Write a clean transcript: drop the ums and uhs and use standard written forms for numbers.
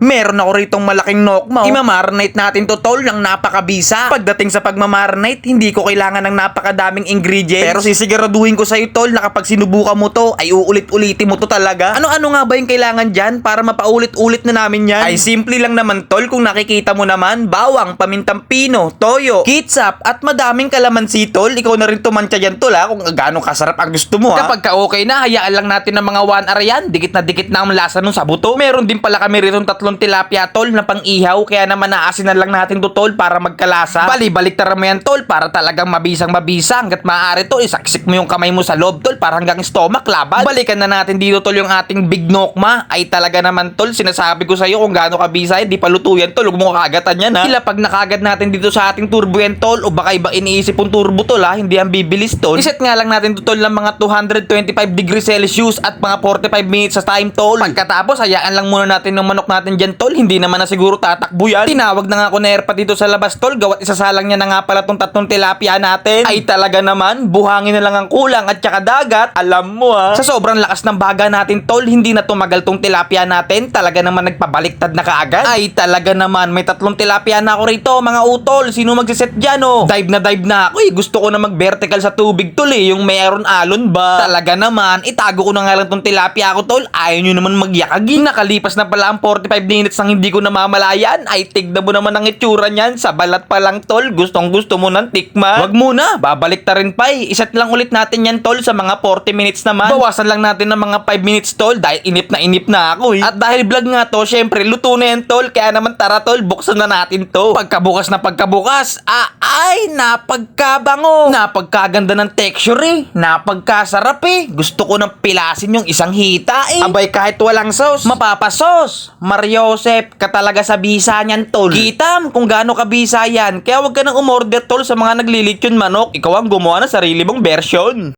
Meron ako ritong malaking nokma. Imamarinate natin to tol ng napakabisa. Pagdating sa pagmamarinate, hindi ko kailangan ng napakadaming ingredients. Pero sisiguraduhin ko sa'yo tol na kapag sinubukan mo to, ay uulit-ulitin mo to talaga. Ano-ano nga ba yung kailangan dyan para mapaulit-ulit na namin yan? Ay simple lang naman tol, kung nakikita mo naman, bawang, pamintang pino, toyo, ketchup, at madaming kalamansi tol. Ikaw na rin tumantya dyan tol kung gaano kasarap ang gusto mo Kapag ka okay na, hayaan lang natin ng mga 1 hour yan. Dikit na ang lasa nung sa buto. Meron din pala kami ritong tatlong tilapia tol na pang-ihaw, kaya naman naasinan lang natin to tol para magkalasa. Bali-baliktaran mo yan tol para talagang mabisang-mabisa. Hanggat maaari tol, isaksik mo yung kamay mo sa loob tol para hanggang stomach laban. Balikan na natin dito tol yung ating big nokma. Ay talaga naman tol, sinasabi ko sa'yo kung gaano kabisa, di pa luto yan tol. Huwag mo kakagatan yan ha. Ilapag na kagad natin dito sa ating turbo yan tol, o baka iba iniisip yung turbo tol hindi ang bibilis tol. Iset nga lang natin to tol ng mga 225 degrees Celsius at mga 45 minutes sa time tol. Pagkatapos, hayaan lang muna natin ng manok natin dyan tol. Hindi naman na siguro tatakbo yan. Tinawag na nga ako na airpa dito sa labas tol. Gawat isasalang niya na nga pala tong tatlong tilapia natin. Ay talaga naman, buhangin na lang ang kulang at saka dagat. Alam mo Sa sobrang lakas ng baga natin tol, hindi na tumagal tong tilapia natin. Talaga naman nagpabaliktad na kaagad. Ay talaga naman, may tatlong tilapia na ako rito mga utol. Sino magsiset dyan Dive na ako Gusto ko na mag-vertical sa tubig tol yung mayroon alon ba. Talaga naman, itago ko na nga lang tong tilapia ko tol. Ayaw nyo naman magyakagin. Nakalipas na pala ang 45 minutes nang hindi ko namamalayan. Ay tignan mo naman ang itsura niyan. Sa balat pa lang tol, gustong gusto mo nang tikman. Wag muna, babalik ta rin pa Iset lang ulit natin yan tol sa mga 40 minutes naman. Bawasan lang natin ng mga 5 minutes tol dahil inip na ako At dahil vlog nga to, syempre luto na yan tol. Kaya naman tara tol, buksan na natin to. Pagkabukas na pagkabukas, ay napagkabango. Napagkaganda ng texture Napagkasarap Gusto ko nang pilasin yung isang hita Abay kahit walang sauce, mapapasos. Mariosep ka talaga sa bisa niyan tol. Kitam kung gaano kabisa yan. Kaya wag ka nang umorder tol sa mga naglilitsyon manok. Ikaw ang gumawa ng sarili mong version.